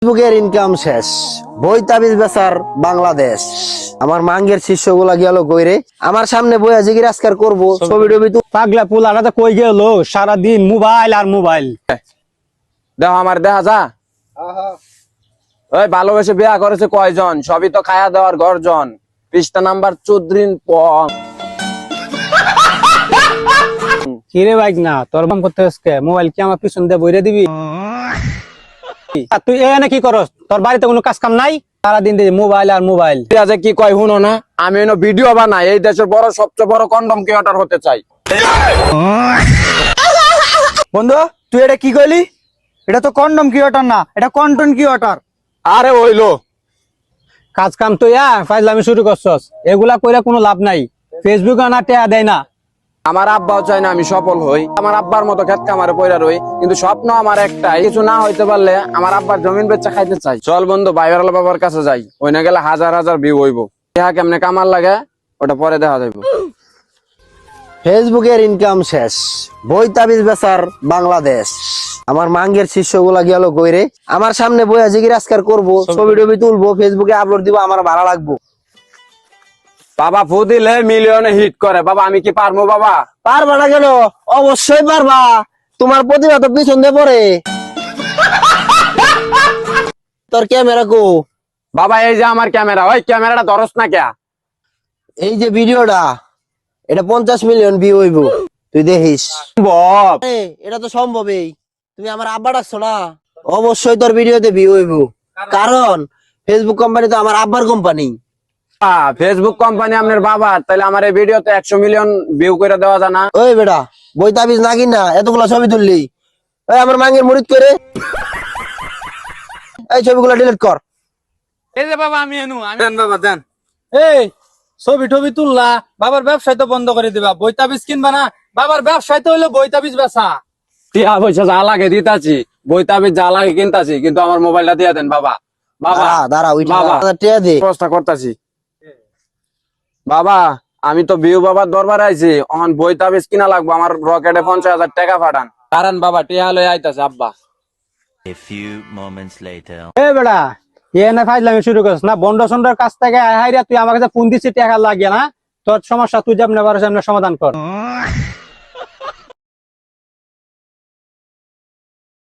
ফেসবুকের ইনকাম শেষ, বই তাবিজ বেচার বাংলাদেশ। আমার মাঙ্গের শিষ্যগুলা গেল কইরে, আমার সামনে বইয়া জিগির আজকার করবো ছবি টবি তো পাগলা পুলাটা তো কই গেল সারাদিন মোবাইল আর মোবাইল। দেখ আমার দেখা যা ওই ভালোবেসে বিয়া করেছে কয়জন, সবই তো খায়া দেওয়ার গর্জন। পৃষ্ঠা নাম্বার 14 কিরে বাইক না তোর বাম করতে আজকে মোবাইল কি আমার পিছন দিয়ে বইরে দিবি? আর তুই এখানে কি করস? তোর বাড়িতে কোনো কাজ কাম নাই? সারাদিন দিয়ে মোবাইল আর মোবাইল। যে কি কয় শুনো না, আমি এনো ভিডিও বানাই, এই দেশের বড় সবচেয়ে বড় কন্ডম ক্রিয়েটর হতে চাই। বন্ধু তুই এটা কি কইলি? এটা তো কন্ডম ক্রিয়েটর না, এটা কন্টেন্ট ক্রিয়েটর। আরে ওইলো কাজ কাম তো ফাইজলামি শুরু করছস, এগুলা কইরা কোনো লাভ নাই। ফেসবুক না টেয়া দেয় না। আমার আব্বাও চাই না আমি সফল হই, আমার আব্বার মতো খেত কামারে পয়রা রই, কিন্তু স্বপ্ন আমার একটাই, কিছু না হইতে পারলে আমার আব্বার জমিন বেচা খাইতে চাই। চল বন্ধু বাইবেল বাবার কাছে যাই, ওই না গেলে হাজার হাজার ভিউ হইব। দেখা কেমনে কামার লাগে ওটা পরে দেখা যাইব। ফেসবুকের ইনকাম শেষ, বই তাবিজ বেচার বাংলাদেশ। আমার মাঙ্গের শিষ্যগুলা গেল কইরে, আমার সামনে বইয়া জিগির আজকার করবো ছবি টবি তুলবো, ফেসবুকে আপলোড দিব, আমার ভালো লাগবো। বাবা ফু দিলে মিলিয়নে হিট করে, বাবা আমি কি পারবো? বাবা পারবা না কেন? অবশ্যই পারবা, তোমার প্রতিভা তো পিছন দিয়ে পড়ে। তোর ক্যামেরা কো? বাবা এই যে আমার ক্যামেরা, ওই ক্যামেরাটা ধরস না কে? এই যে ভিডিওটা, এটা 50 মিলিয়ন ভিউ হইব, তুই দেখিস। বাপ এটা তো সম্ভবই, তুমি আমার আব্বা ডাকছো না, অবশ্যই তোর ভিডিওতে ভিউ হইব, কারণ ফেসবুক কোম্পানি তো আমার আব্বার কোম্পানি। ফেসবুক কোম্পানি আপনার বাবা, তাহলে আমার এই ভিডিওতে 100 মিলিয়ন ভিউ করে দেওয়া যায় না? ওই বেটা বই তাবিজ না কিনা এতগুলা ছবি তুললি, ওই আমার মাঙ্গের মুরিদ করে এই ছবিগুলো ডিলিট কর। এই যে বাবা আমি এনু, আমি দেন বাবা দেন। এই ছবি টবি তুললা, বাবার ব্যবসায় তো বন্ধ করে দিবা। বইতাবিজ কিনবা না, বাবার ব্যবসায় তো হইলো বইতাবিজ বেচা। টিয়া পয়সা যা লাগে দিতাছি, বইতাবি যা লাগে কিনতাছি, কিন্তু আমার মোবাইলটা দিয়ে দেন বাবা। বাবা দাঁড়া ওই বাবা টিয়া দে। ব্যবস্থা করতাছি বাবা। আমি তো বিউ বাবার দরবারে আইছি, অন বইতাবিজ কিনা লাগবো, আমার রকেটে 50,000 টাকা পাঠান। কারণ বাবা টিয়া লয়ে আইতাছে আব্বা। A few moments later. এ বেটা এনে ফাইজলামি শুরু করছ না? বন্ড সন্ডর কাছ থেকে হাইরা তুই আমার কাছে ফোন দিছিস টাকা লাগিয়ে না? তোর সমস্যা তুই যেমন পারছ এমনি সমাধান কর।